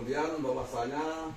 kemudian bahwasanya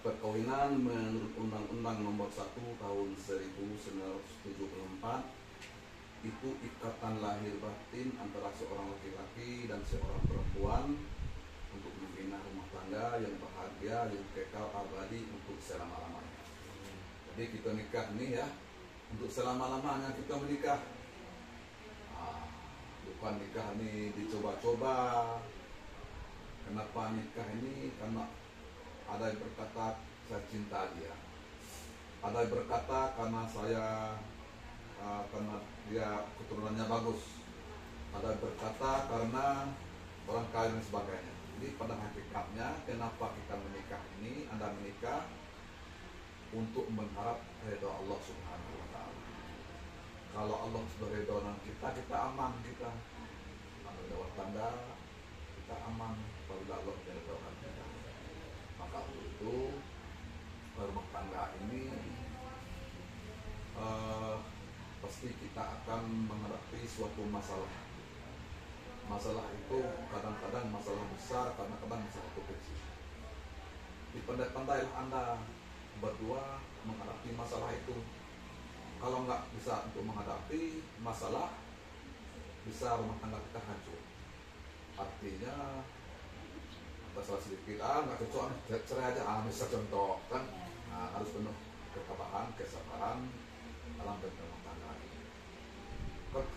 perkawinan menurut Undang-Undang Nomor 1 Tahun 1974 itu ikatan lahir batin antara seorang laki-laki dan seorang perempuan untuk membina rumah tangga yang bahagia, yang kekal abadi untuk selama-lamanya. Jadi kita nikah nih ya, untuk selama-lamanya kita menikah. Bukan nikah ini dicoba-coba. Kenapa nikah ini? Karena ada yang berkata saya cinta dia, ada yang berkata karena karena dia keturunannya bagus, ada yang berkata karena orang kaya dan sebagainya. Jadi pada hakikatnya kenapa kita menikah ini? Anda menikah untuk mengharap ridha Allah Subhanahu wa Ta'ala. Kalau Allah sudah ridha dengan kita aman, kita berumah tangga kita aman. Kalau Allah tidak ridha dengan kita, maka untuk itu rumah tangga ini pasti kita akan menghadapi suatu masalah. Masalah itu kadang-kadang masalah besar, kadang-kadang masalah kecil. Dipandai-pandailah Anda berdua menghadapi masalah itu. Kalau nggak bisa untuk menghadapi masalah, bisa rumah tangga kita hancur. Artinya masalah sedikit, nggak cocok, cerai aja, bisa contoh kan, harus penuh ketabahan, kesabaran dalam rumah tangga ini.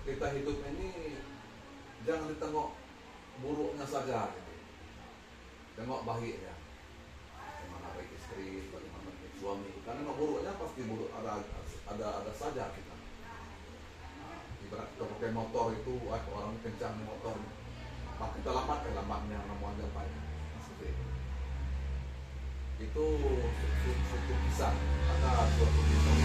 Kita hidup ini jangan ditengok buruknya saja, gitu. Tengok baiknya. Bagaimana baik istri, bagaimana baik suami. Karena buruknya pasti buruk, ada saja kita. Ibarat kita pakai motor itu, orang kencang motor, maka kita lambatnya namanya banyak. Itu suatu kisah, ada suatu kisah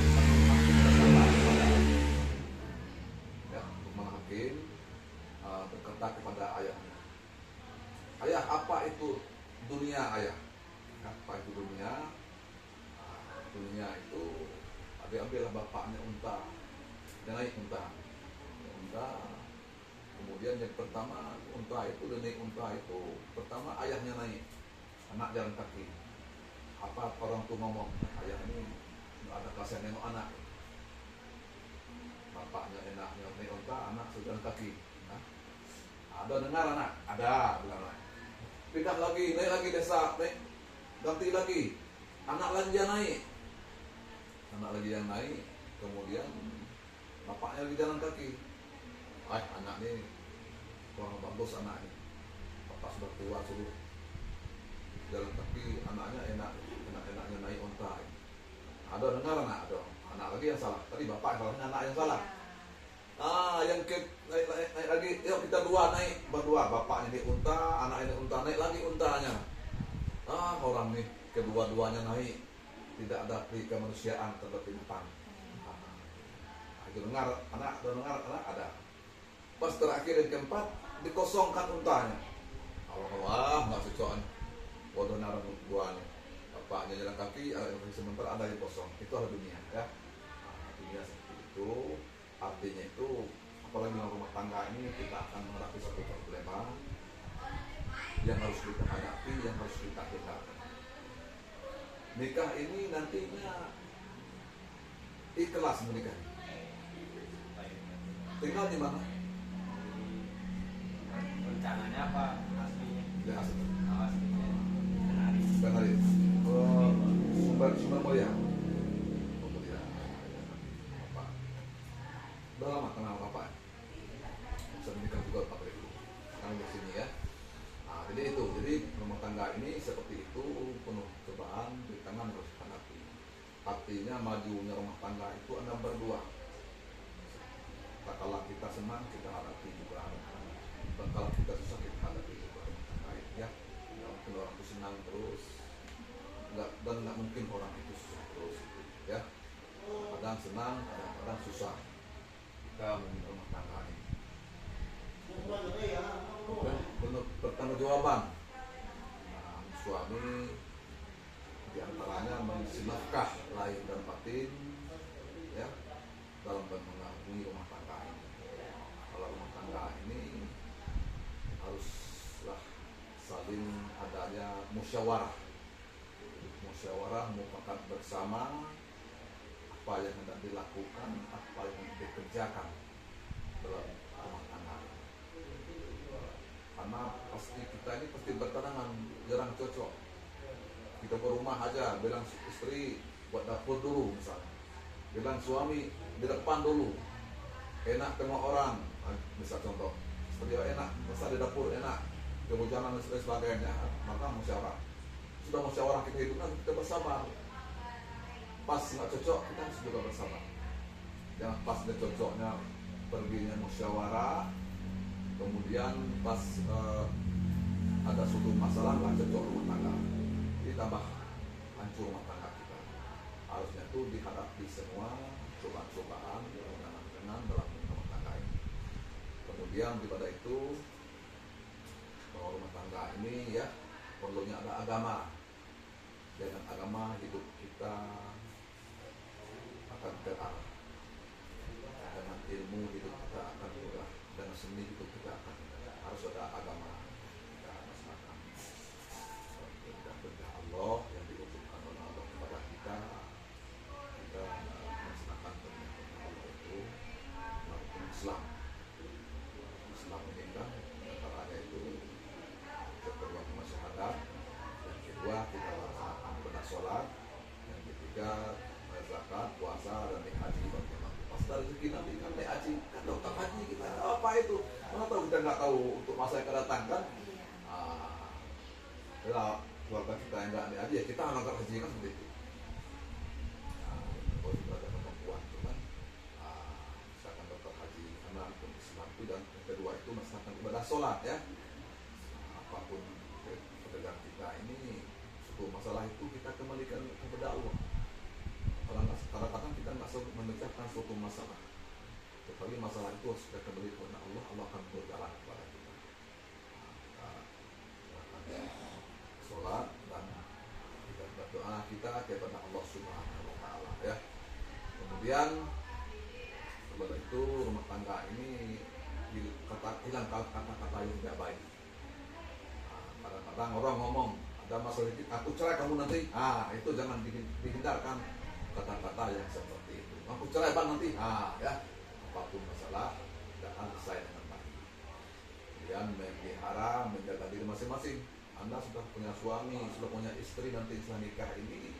ya, Luqman Hakim berkata kepada ayahnya, ayah, apa itu dunia ayah? Apa itu dunia? Dunia itu ambillah bapaknya unta, dia naik unta, kemudian yang pertama unta itu, dia naik unta itu pertama ayahnya naik, anak jalan kaki. Apa orang tua ngomong, ayah ini nggak ada kasihan nengok anak, bapaknya enaknya naik unta, anak sudah kaki. Ada dengar anak? Ada, bilang anak. Pindah lagi, naik lagi desa, naik, ganti lagi, anak lagi yang naik, kemudian bapaknya lagi jalan kaki. Anak ini kurang bagus, anak ini, bapak sudah tua, suruh jalan kaki, anaknya enaknya naik unta. Ada dengar anak? Ada. Anak lagi yang salah. Tadi bapak salahnya, anak yang salah. Yang naik lagi, yuk kita berdua, bapaknya naik unta, anak ini unta, naik lagi untanya. Orang nih kedua-duanya naik, tidak ada pri kemanusiaan terhadap binatang. Itu dengar anak, ada. Pas terakhir yang keempat, dikosongkan untanya. Allah, nggak cocok. Bodoh narang duanya. Bapaknya jalan kaki, sementara ada yang kosong. Itu adalah dunia, ya. Dunia seperti itu. Artinya itu, apalagi dalam rumah tangga ini kita akan menghadapi satu problema yang harus kita hadapi, yang harus kita hindarkan. Nikah ini nantinya ikhlas menikah. Tinggal di mana? Rencananya apa? Aslinya? Ya, Aslinya. Benar. Sumber mulia. Bapak. Udah lama kenal bapak. Bisa menikah juga pakai itu. Sekarang di sini ya. Jadi itu. Jadi rumah tangga ini seperti itu, penuh cobaan, tantangan harus dihadapi. Artinya majunya rumah tangga itu Anda berdua. Kalau kita senang, kita hadapi juga. Dan kalau kita susah, kita hadapi juga rumah tangga ya. Mungkin orang itu senang terus, dan nggak mungkin orang itu susah terus, ya. Kadang senang, kadang susah. Kita memiliki rumah tangga ini. Penuh pertanggungjawaban. Suami diantaranya mengisi nafkah lahir dan batin, ya, dalam mengarungi rumah tangga ini. Kalau rumah tangga ini haruslah saling ada musyawarah. Musyawarah mufakat bersama apa yang hendak dilakukan, apa yang hendak dikerjakan dalam rumah tangga. Karena pasti kita ini pasti bertenangan, jarang cocok. Kita ke rumah aja, bilang istri buat dapur dulu misalnya, bilang suami di depan dulu, enak tengok orang, bisa contoh, istri enak, masa di dapur enak, kehujanan dan sebagainya, maka musyawarah. Sudah musyawarah kita hidup, nanti kita bersama. Pas nggak cocok, kita harus juga bersama. Jangan pas nggak cocoknya perginya musyawarah, kemudian pas ada suatu masalah nggak cocok rumah tangga, ditambah hancur rumah tangga kita. Harusnya itu dihadapi semua cobaan-cobaan dengan dalam rumah tangga ini. Kemudian daripada itu, bahwa rumah tangga ini ya perlunya ada agama. Dengan agama hidup kita akan terarah. Dengan ilmu hidup kita akan mudah. Dengan seni hidup kita akan mudah. Harus ada agama kita laksanakan. Perintah Allah yang diutuskan oleh Allah kepada kita melaksanakan perintah Allah itu melakukan Islam. Islam ini kan antaranya itu kedua syahadat, yang kedua kita laksanakan ibadah sholat, yang ketiga zakat, puasa, dan naik haji. Pas dari rezeki nanti kan naik haji, kan dokter haji kita apa itu? Mana tahu kita nggak tahu untuk masa yang akan datang kan? Kalau keluarga kita yang nggak naik haji, ya kita angkat haji kan seperti itu. Kalau kita ada kemampuan itu kan, misalkan dokter haji karena Islam itu, dan yang kedua itu misalkan ibadah sholat ya. Apapun pekerjaan kita ini, suatu masalah itu kita kembalikan kepada Allah. Kadang-kadang kita nggak sanggup memecahkan suatu masalah, tetapi masalah itu harus kita kembali kepada Allah. Allah akan berjalan kepada kita. Sholat dan kita berdoa kita kepada Allah Subhanahu Wa Taala ya. Kemudian setelah itu rumah tangga ini hilang kata-kata yang tidak baik. Kadang-kadang orang ngomong ada masalah itu, aku cerai kamu nanti, itu jangan dihindarkan kata-kata yang seperti itu. Aku cerai bang nanti, ya apapun masalah jangan selesai dengan baik. Kemudian memelihara, menjaga diri masing-masing. Anda sudah punya suami, sudah punya istri, nanti setelah nikah ini,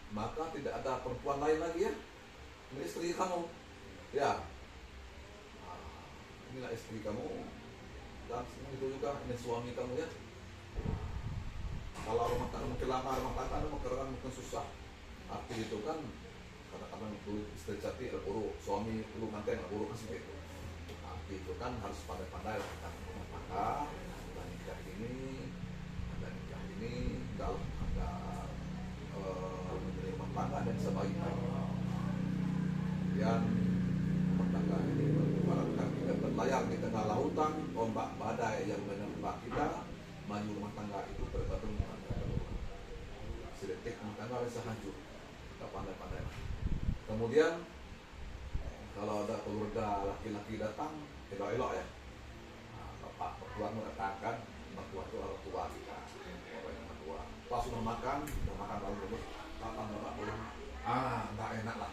maka tidak ada perempuan lain lagi ya. Ini istri kamu, ya. Inilah istri kamu, dan itu juga ini suami kamu ya. Kalau rumah tangga mungkin lama, rumah tangga mungkin susah. Arti itu kan kadang-kadang dulu istri jati buruk, suami dulu kanten buruk kan seperti itu. Arti itu kan harus pandai-pandai tentang rumah tangga. Ada nikah ini, kalau ada rumah tangga dan sebaiknya. Kemudian rumah tangga ini ibaratkan kita berlayar di tengah lautan, ombak badai yang menerpa kita, maju rumah tangga itu tergantung rumah tangga. Sedetik rumah tangga bisa hancur. Kita pandai-pandai. Kemudian kalau ada keluarga laki-laki datang, elok-elok ya. Bapak mertua mengatakan, mertua itu orang tua kita, orang yang mertua. Pas sudah makan lalu dulu, kapan bapak pulang? Nggak enak lah.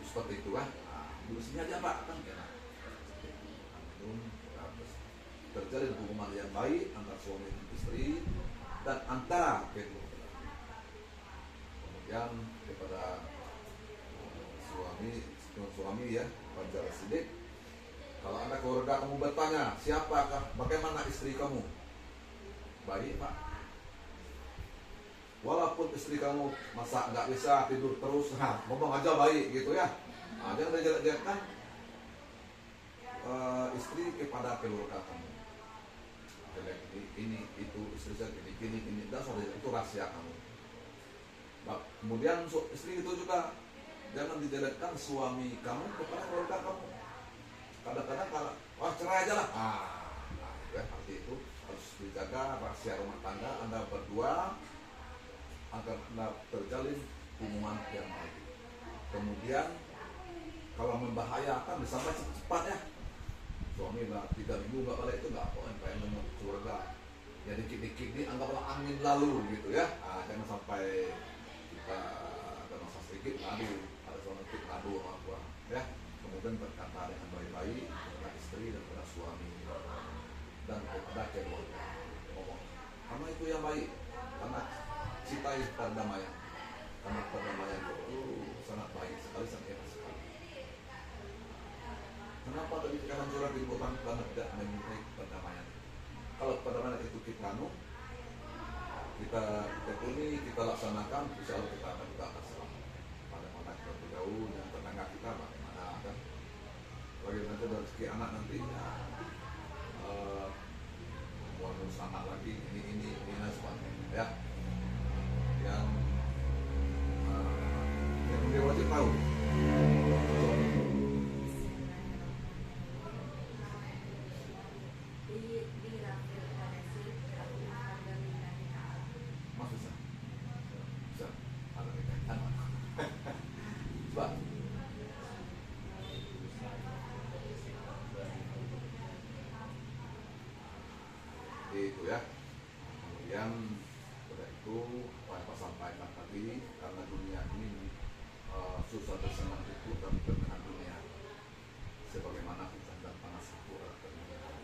Seperti itu kan. Dulu sini aja pak, kan enak. Terjalin hubungan yang baik antara suami dan istri dan antara kedua. Kemudian kepada suami ya, Fajar Sidik, kalau anda keluarga kamu bertanya siapakah, bagaimana istri kamu, baik pak. Walaupun istri kamu masa nggak bisa tidur terus, ngomong aja baik gitu ya. Jangan dijelek-jelekkan istri kepada keluarga kamu. Jelek ini itu istri saya gini dan soal itu rahasia kamu. Kemudian istri itu juga jangan dijelekkan suami kamu kepada keluarga kamu. Kadang-kadang kalau cerai aja lah. Ya arti itu harus dijaga rahasia rumah tangga Anda berdua agar Anda terjalin hubungan yang baik. Kemudian kalau membahayakan sampai cepat ya. Suami lah 3 minggu nggak balik itu nggak apa-apa, pengen surga. Ya dikit-dikit nih anggaplah angin lalu gitu ya. Jangan sampai kita ada masa sedikit ngadu, ada seorang sedikit ngadu sama tua ya. Kemudian berkata dengan baik-baik kepada istri dan kepada suami dan kepada keluarga ngomong, karena itu yang baik, karena cintai perdamaian, karena perdamaian itu sangat baik sekali, sangat enak sekali. Kenapa tadi kehancuran dibutuhkan? Karena tidak menyukai perdamaian. Kalau perdamaian itu kita tekuni, kita laksanakan, insya Allah kita akan selamat. Bagaimana kita bergaul dengan tetangga kita, bagaimana kan? Bagaimana dari rezeki anak nanti ngurus anak lagi, ini dan sebagainya ya. Yang dia wajib tahu. Maksud saya, bisa ada dikatakan. Sebab itu ya. Kemudian pada itu apa yang saya sampaikan tadi, karena dunia ini susah dan senang itu kami dengan dunia, sebagaimana hujan dan panas itu adalah kemuliaan.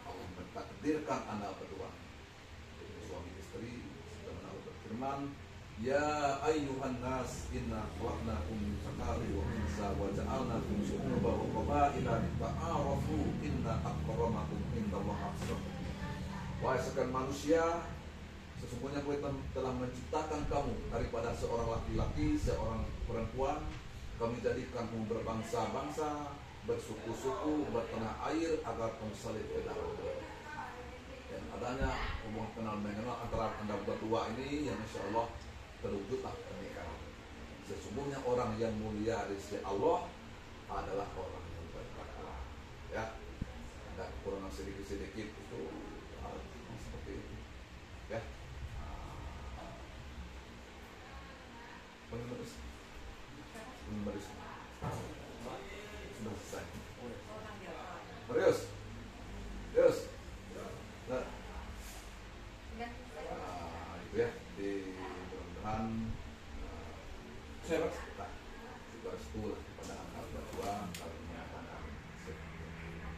Allah mentakdirkan anak berdua, suami istri, sedang berfirman, ya ayyuhan nas inna khalaqnakum min dzakarin wa unsa wa ja'alnakum syu'uban wa qabaila lita'arafu inna akramakum indallahi atqakum. Wahai sekalian manusia, sesungguhnya Kami telah menciptakan kamu daripada seorang laki-laki, seorang perempuan. Kami jadikan kamu berbangsa-bangsa, bersuku-suku, bertanah air agar kamu saling kenal. Dan adanya hubungan kenal mengenal antara anda berdua ini yang insya Allah terwujudlah pernikahan. Sesungguhnya orang yang mulia di sisi Allah adalah orang yang bertakwa. Ya, ada kekurangan sedikit-sedikit itu seperti itu. Ya. Penulis sudah selesai. Marius, nah, itu ya di mudah-mudahan